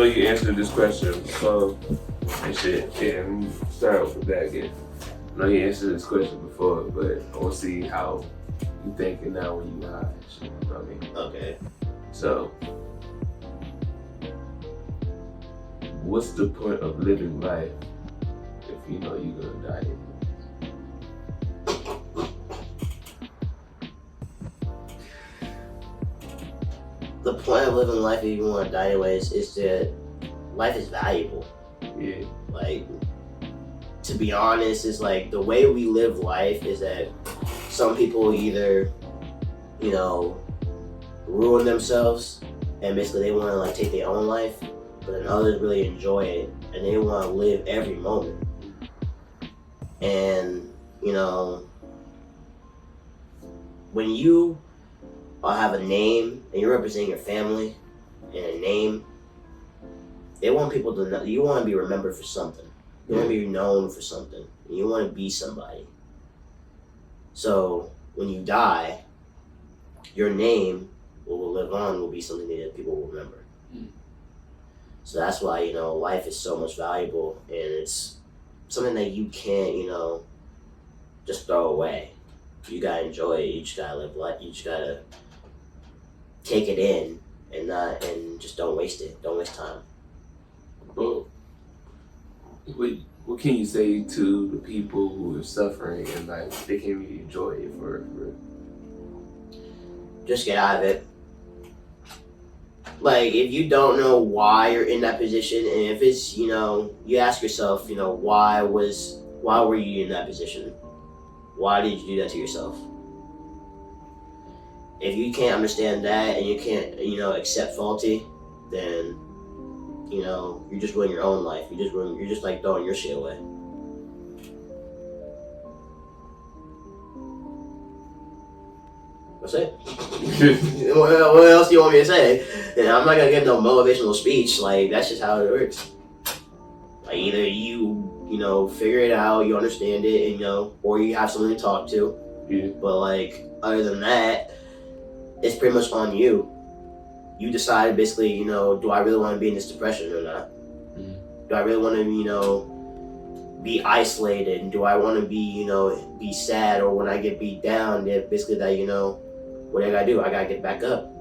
you answered this question before and shit. And start with that again. I know you answered this question before, but I want to see how you thinking now when you high and shit. You know what I mean? Okay. So, what's the point of living life if you know you're gonna die anyway? The point of living life if you want to die anyways is that life is valuable. Yeah. Like, to be honest, it's like the way we live life is that some people either, you know, ruin themselves and basically they want to like take their own life, but then others really enjoy it and they want to live every moment. And, you know, when you have a name and you're representing your family and a name, they want people to know, you want to be remembered for something. You want to be known for something. You want to be somebody. So when you die, your name will live on, will be something that people will remember. So that's why, you know, life is so much valuable and it's something that you can't, you know, just throw away. You gotta enjoy it. You just gotta live life. You just gotta take it in and just don't waste it. Don't waste time. Well, what can you say to the people who are suffering and like they can't really enjoy it for Just get out of it. Like, if you don't know why you're in that position, and if it's, you know, you ask yourself, you know, why were you in that position? Why did you do that to yourself? If you can't understand that and you can't, you know, accept faulty, then, you know, you're just ruining your own life. You're just like throwing your shit away. That's it. What else do you want me to say? And I'm not gonna give no motivational speech. Like, that's just how it works. Like, either you know, figure it out, you understand it, and, you know, or you have someone to talk to. Yeah. But like, other than that, it's pretty much on you. You decide basically, you know, do I really want to be in this depression or not? Do I really want to, you know, be isolated? And do I want to be, you know, be sad? Or when I get beat down, that basically that, you know, what I gotta do? I gotta get back up.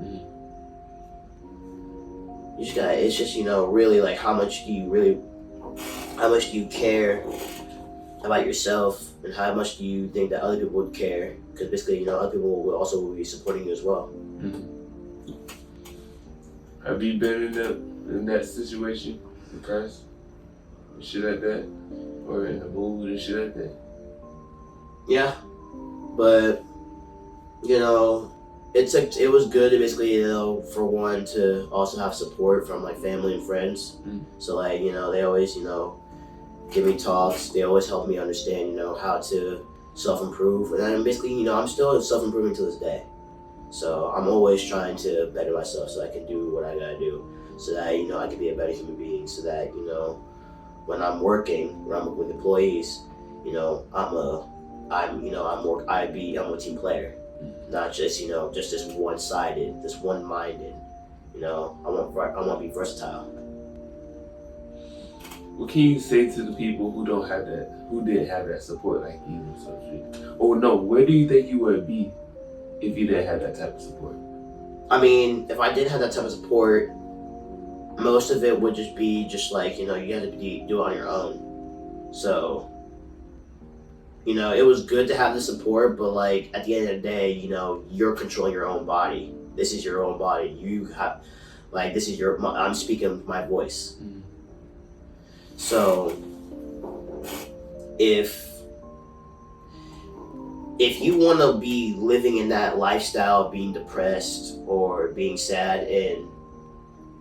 It's just, you know, really like how much do you care about yourself and how much do you think that other people would care? Because basically, you know, other people will also be supporting you as well. Have you been in that situation in the past? Shit like that? Or in a mood and shit like that? Yeah. But, you know, it was good to basically, you know, for one to also have support from like family and friends. So like, you know, they always, you know, give me talks. They always help me understand, you know, how to self-improve. And then basically, you know, I'm still self-improving to this day. So I'm always trying to better myself so I can do what I gotta do. So that, you know, I can be a better human being. So that, you know, when I'm working with employees, you know, I'm a team player. Not just, you know, just this one-sided, this one-minded. You know, I want to be versatile. What can you say to the people who didn't have that support like you and some shit? Or no, where do you think you would be if you didn't have that type of support? I mean, if I didn't have that type of support, most of it would just be just like, you know, you have to do it on your own. So, you know, it was good to have the support, but like at the end of the day, you know, you're controlling your own body. This is your own body. You have, like, I'm speaking my voice. So, if you want to be living in that lifestyle, being depressed or being sad, and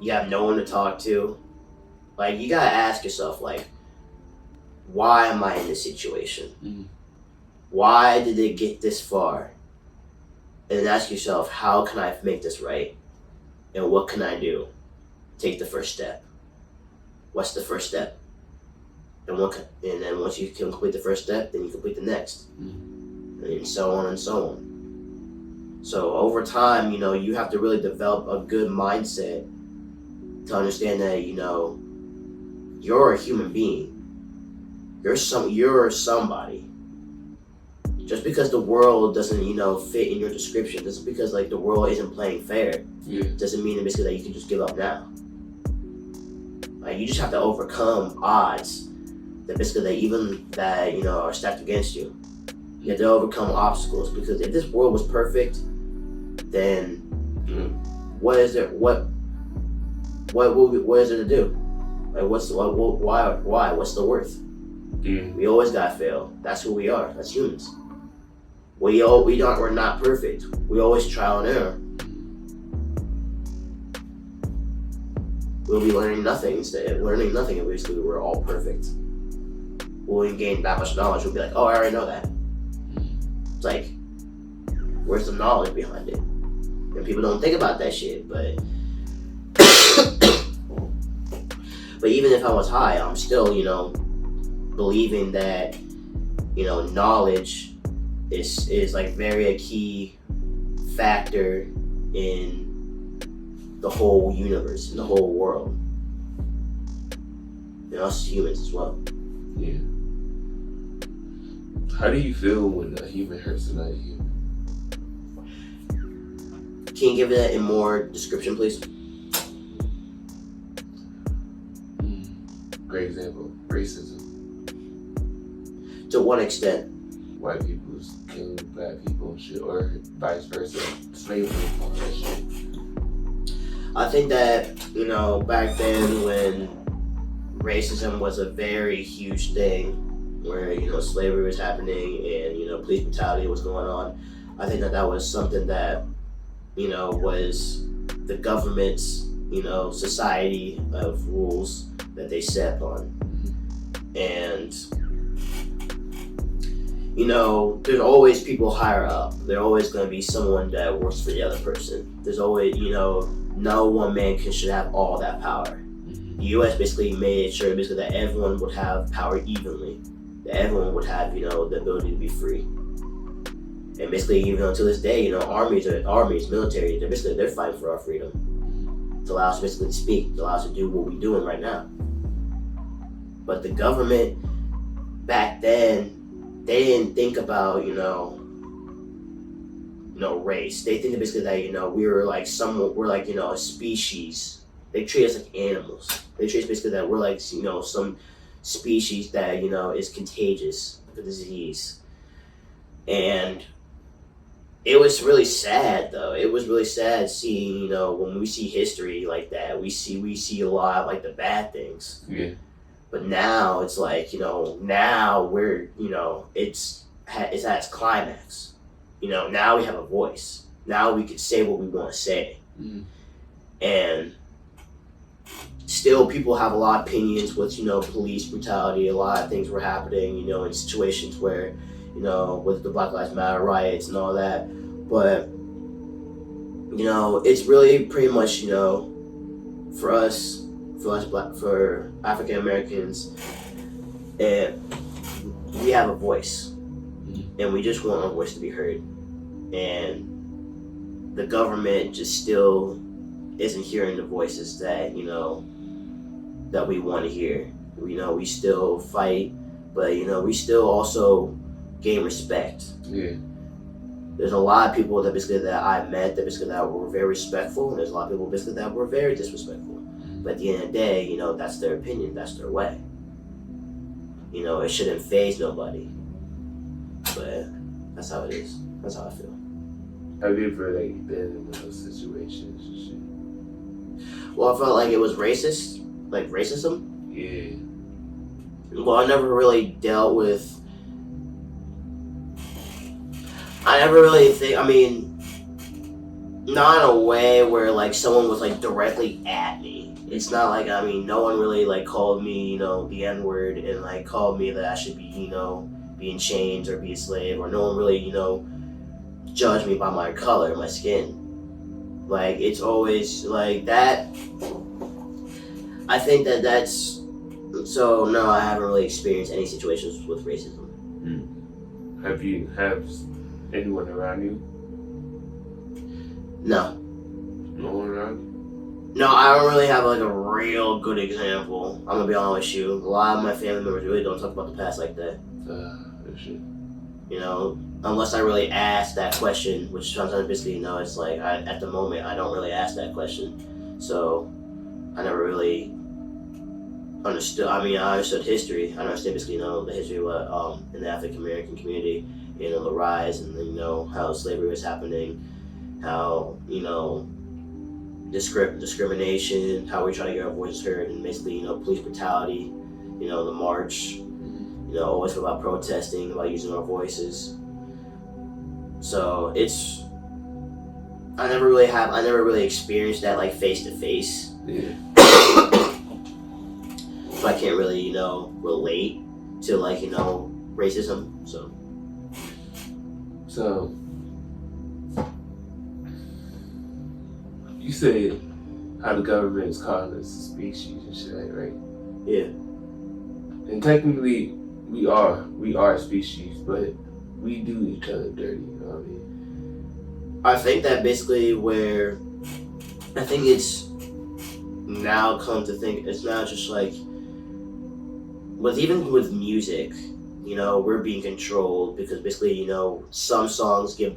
you have no one to talk to, like, you gotta ask yourself, like, why am I in this situation? Why did it get this far? And then ask yourself, how can I make this right? And what can I do? Take the first step. What's the first step? And then once you complete the first step, then you complete the next. And so on and so on. So over time, you know, you have to really develop a good mindset to understand that, you're a human being. You're somebody. Just because the world doesn't, fit in your description, just because like the world isn't playing fair, doesn't mean basically that you can just give up now. Like you just have to overcome odds that basically are stacked against you. You have to overcome obstacles, because if this world was perfect, then what is there? What is there to do? Like why? What's the worth? We always gotta fail. That's who we are. That's humans. We're not perfect. We always trial and error. We'll be learning nothing if basically we're all perfect. We'll gain that much knowledge. We'll be like, oh, I already know that. It's like, where's the knowledge behind it? And people don't think about that shit, but but even if I was high, I'm still, believing that, knowledge is like very a key factor in the whole universe, in the whole world. And us humans as well. Yeah. How do you feel when a human hurts another human? Can you give that in more description, please? Great example. Racism. To what extent? White people killing black people and shit, or vice versa. Slavery and all that shit. I think that, back then when racism was a very huge thing, where, slavery was happening and, police brutality was going on, I think that was something that, was the government's, society of rules that they set upon. And, there's always people higher up. There's always going to be someone that works for the other person. There's always, no one man should have all that power. The U.S. basically made sure basically that everyone would have power evenly. That everyone would have, the ability to be free. And basically, to this day, armies, military, they're fighting for our freedom. To allow us basically to speak, to allow us to do what we're doing right now. But the government back then, they didn't think about, race. They think basically that, we're like a species. They treat us like animals. They treat us basically that we're like, some species that, is contagious with the disease. And it was really sad, though. It was really sad seeing, when we see history like that, we see a lot of like the bad things. Yeah. But now it's like, now we're, it's at its climax. Now we have a voice. Now we can say what we want to say. And still people have a lot of opinions with, police brutality. A lot of things were happening, in situations where, with the Black Lives Matter riots and all that. But, it's really pretty much, for African Americans, and we have a voice, and we just want our voice to be heard. And the government just still isn't hearing the voices that that we want to hear. We still fight, but we still also gain respect. Yeah. There's a lot of people that I met that were very respectful, and there's a lot of people that were very disrespectful. But at the end of the day, that's their opinion, that's their way. It shouldn't faze nobody. But that's how it is. That's how I feel. Have you ever been in those situations and shit? Well, I felt like it was racist, like racism. Yeah. Well, I never really dealt with. I never really think. Not in a way where like someone was like directly at me. It's not like no one really like called me the N-word and like called me that I should be be in chains or be a slave, or no one really judged me by my color, my skin. Like it's always like that. I think that's so. No, I haven't really experienced any situations with racism. Have anyone around you? No. No one around you? No, I don't really have like a real good example. I'm gonna be honest with you. A lot of my family members really don't talk about the past like that. Shit. You know, unless I really ask that question, which sometimes basically, it's like at the moment I don't really ask that question. So I never really understood. I mean, I understood history. I understand basically, the history of what in the African American community, the rise and how slavery was happening, how discrimination, how we try to get our voices heard, and basically police brutality, the march, always about protesting, about using our voices. So I never really experienced that like face to face. Yeah. So I can't really, relate to like, racism. So you said how the government is calling us a species and shit, right? Yeah. And technically we are a species, but we do each other dirty, you know what I mean? I think that basically it's now come to think, it's not just like, even with music, we're being controlled because basically, some songs get in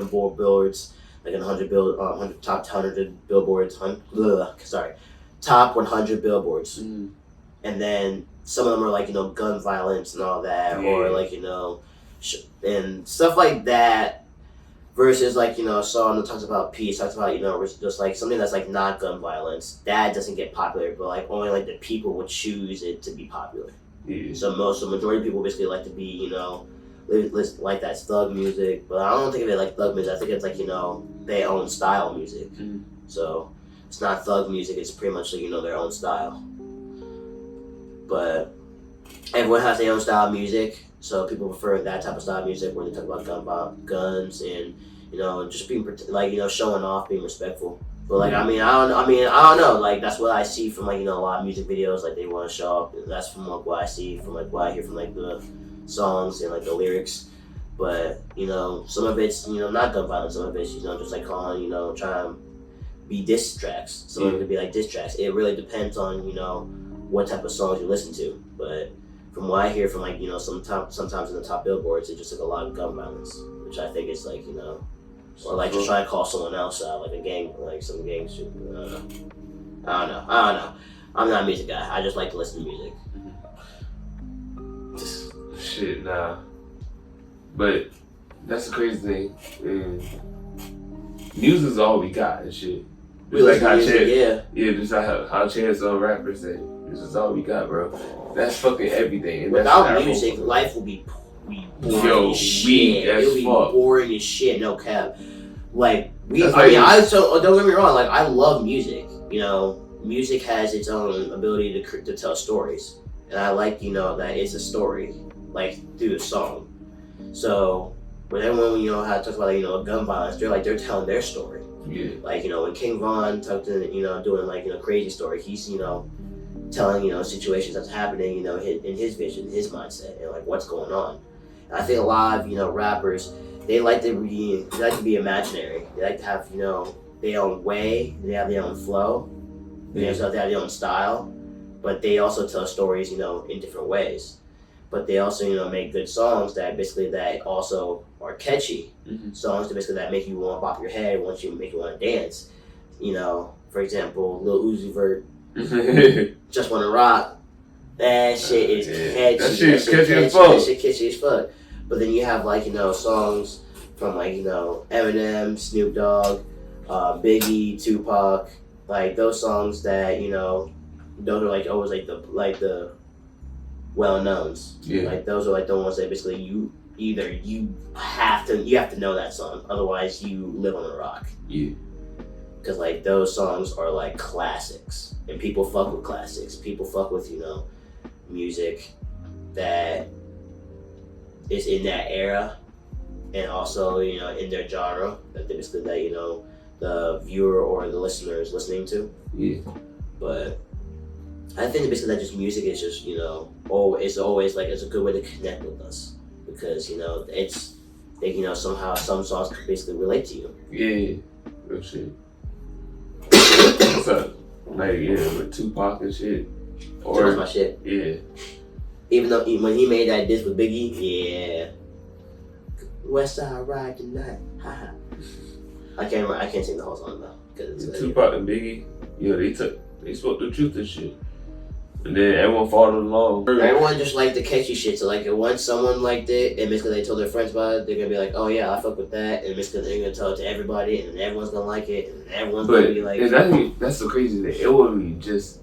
billboards, like in 100 top 100 billboards, top 100 billboards. Mm. And then some of them are like, gun violence and all that, or like, and stuff like that, versus like, a song that talks about peace, talks about, just like something that's like not gun violence, that doesn't get popular, but like only like the people would choose it to be popular. Yeah. So majority of people basically like to be, like that thug music, but I don't think of it like thug music. I think it's like, their own style music. Mm. So it's not thug music, it's pretty much like, their own style. But everyone has their own style of music, so people prefer that type of style of music where they talk about guns and just being like showing off, being respectful. But like I don't know, like that's what I see from like a lot of music videos, like they want to show up. That's from like what I see, from like what I hear from like the songs and like the lyrics. But some of it's not gun violence, some of it's just like calling trying to be diss tracks. Some of it could be like diss tracks. It really depends on what type of songs you listen to. But from what I hear from like sometimes in the top billboards, it's just like a lot of gun violence, which I think is like or like just trying to call someone else out, like a gang, like some gang shit. I don't know. I'm not a music guy. I just like to listen to music. Shit, nah. But that's the crazy thing. And music's all we got and shit. We like how Chance, just how Chance on rappers say, this is all we got, bro. That's fucking everything. And without music, life will be boring as shit. It'll be boring as shit, no cap. Like don't get me wrong, like I love music. Music has its own ability to tell stories. And I like, that it's a story, like through the song. So when everyone, how to talk about gun violence, they're telling their story. Yeah. Like, when King Von talked to, doing like, crazy story, he's, telling, situations that's happening, in his vision, his mindset, and like what's going on. And I think a lot of, rappers, they like to be imaginary. They like to have, their own way, they have their own flow, they have their own style, but they also tell stories, in different ways. But they also, make good songs that also are catchy. Mm-hmm. Songs that make you want to bop your head, make you want to dance. For example, Lil Uzi Vert, Just Wanna Rock. That shit is catchy. That shit is catchy as fuck. That shit catchy as fuck. But then you have like, songs from like, Eminem, Snoop Dogg, Biggie, Tupac, like those songs that, those are like always like the well knowns. Yeah. Like those are like the ones that basically you have to know that song, otherwise you live on a rock. Yeah. Cause like those songs are like classics, and people fuck with classics. People fuck with music that is in that era, and also in their genre that basically the viewer or the listener is listening to. Yeah. But I think basically that just music is just it's always like it's a good way to connect with us, because it's like somehow some songs can basically relate to you. Yeah, real shit. What's up? Like, yeah, with Tupac and shit. Or that's my shit. Yeah. Even though when he made that diss with Biggie, yeah. West Side Ride tonight. Haha. I can't sing the whole song though. Tupac and Biggie, yeah, they spoke the truth and shit. And then everyone followed along. Everyone just liked the catchy shit. So like, once someone liked it, and basically they told their friends about it, they're gonna be like, "Oh yeah, I fuck with that," and basically they're gonna tell it to everybody, and everyone's gonna like it, and everyone's gonna be like. That's the crazy thing. It wasn't just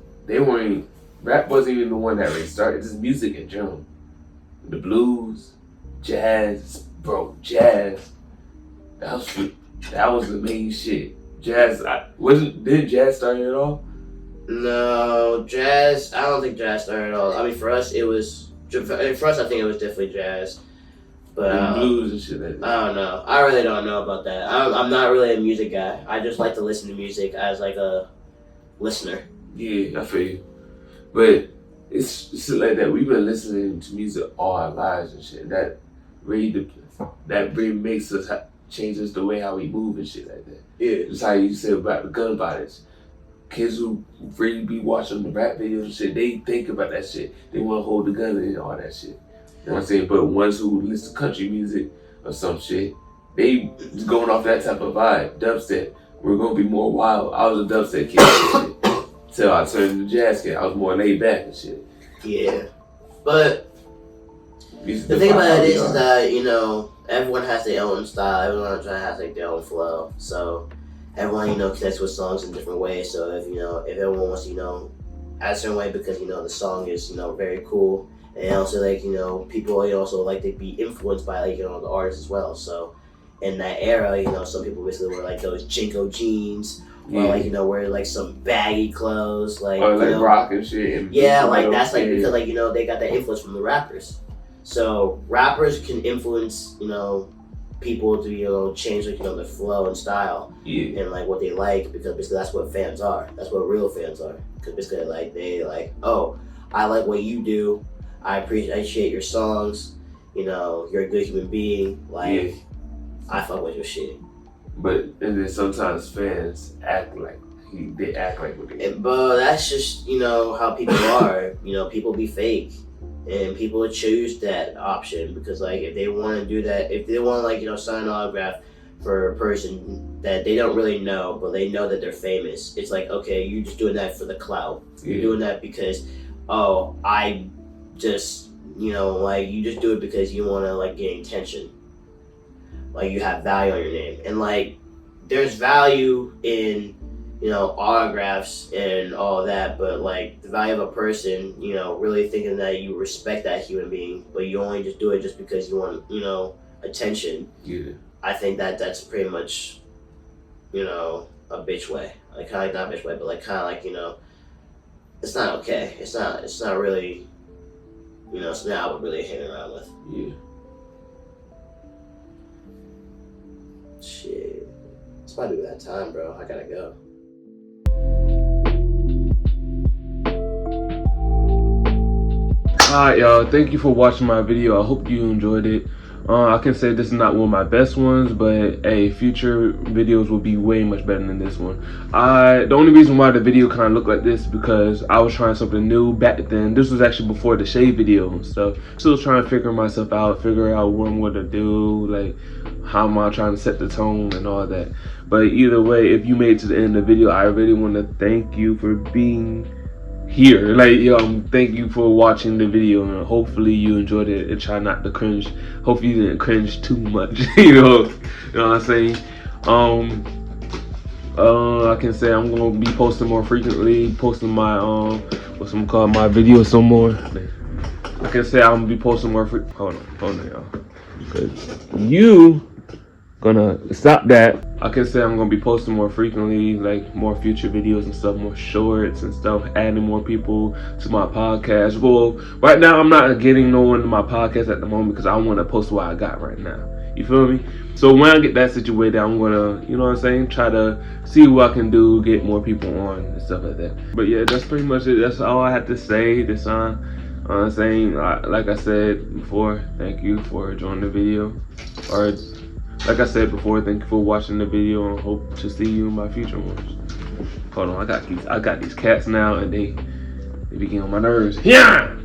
rap wasn't even the one that really started. Just music in general, the blues, jazz, bro, jazz. That was the main shit. Jazz didn't jazz start at all? No, jazz. I don't think jazz started at all. I mean, for us, I think it was definitely jazz. But blues and shit like that. I don't know. I really don't know about that. I'm not really a music guy. I just like to listen to music as like a listener. Yeah, I feel you. But it's like that. We've been listening to music all our lives and shit. That really makes us changes the way how we move and shit like that. Yeah. Just how you said about the gun violence. Kids who really be watching the rap videos and shit, they think about that shit. They want to hold the gun and all that shit. You know what I'm saying? But ones who listen to country music or some shit, they just going off that type of vibe. Dubstep, we're going to be more wild. I was a dubstep kid and shit. Till I turned into jazz kid. I was more laid back and shit. Yeah. But the thing about it is that, you know, everyone has their own style. Everyone has like their own flow. So everyone, you know, connects with songs in different ways. So if everyone wants to, you know, act a certain way because, you know, the song is, you know, very cool. And also, like, you know, people also like to be influenced by, like, you know, the artists as well. So in that era, you know, some people basically wear like those Jinko jeans. Or like, you know, wear like some baggy clothes, like, or like, you know, rock and shit. And yeah, like that's like because, like, you know, they got that influence from the rappers. So rappers can influence, you know, people to, you know, change, like, you know, their flow and style, and like what they like, because basically that's what fans are. That's what real fans are. Because basically, like, they like, oh, I like what you do. I appreciate your songs. You know, you're a good human being. Like, I fuck with your shit. But and then sometimes fans act like what they do. But that's just, you know, how people are. You know, people be fake. And people choose that option because, like, if they want to do that, if they want to, like, you know, sign an autograph for a person that they don't really know, but they know that they're famous, it's like, okay, you're just doing that for the clout. You're doing that because, oh, I just, you know, like, you just do it because you want to, like, gain attention. Like, you have value on your name. And, like, there's value in, you know, autographs and all that, but, like, the value of a person, you know, really thinking that you respect that human being, but you only just do it just because you want, you know, attention. Yeah. I think that's pretty much, you know, a bitch way. Like, kind of like, not bitch way, but, like, kind of like, you know, it's not okay. It's not really, you know, something I would really hang around with. Yeah. Shit. It's about to be that time, bro. I gotta go. Alright, y'all, thank you for watching my video. I hope you enjoyed it. I can say this is not one of my best ones, but hey, future videos will be way much better than this one. The only reason why the video kind of looked like this because I was trying something new back then. This was actually before the shave video and stuff. Still trying to figure myself out, figure out what I'm gonna do, like how am I trying to set the tone and all that. But either way, if you made it to the end of the video, I really want to thank you for being here. Like, thank you for watching the video, and hopefully you enjoyed it and try not to cringe. Hopefully you didn't cringe too much. you know what I'm saying. I can say I'm gonna be posting more frequently, posting my what's them called, my videos some more. I can say I'm gonna be posting more hold on y'all, because you gonna stop that. I can say I'm gonna be posting more frequently, like more future videos and stuff, more shorts and stuff, adding more people to my podcast. Well, right now I'm not getting no one to my podcast at the moment because I want to post what I got right now. You feel me? So when I get that situated, I'm gonna, you know what I'm saying, try to see what I can do, get more people on and stuff like that. But yeah, that's pretty much it. That's all I had to say this time. I'm saying, like I said before, thank you for joining the video. Or like I said before, thank you for watching the video, and hope to see you in my future ones. Hold on, I got these cats now, and they be getting on my nerves. Yeah.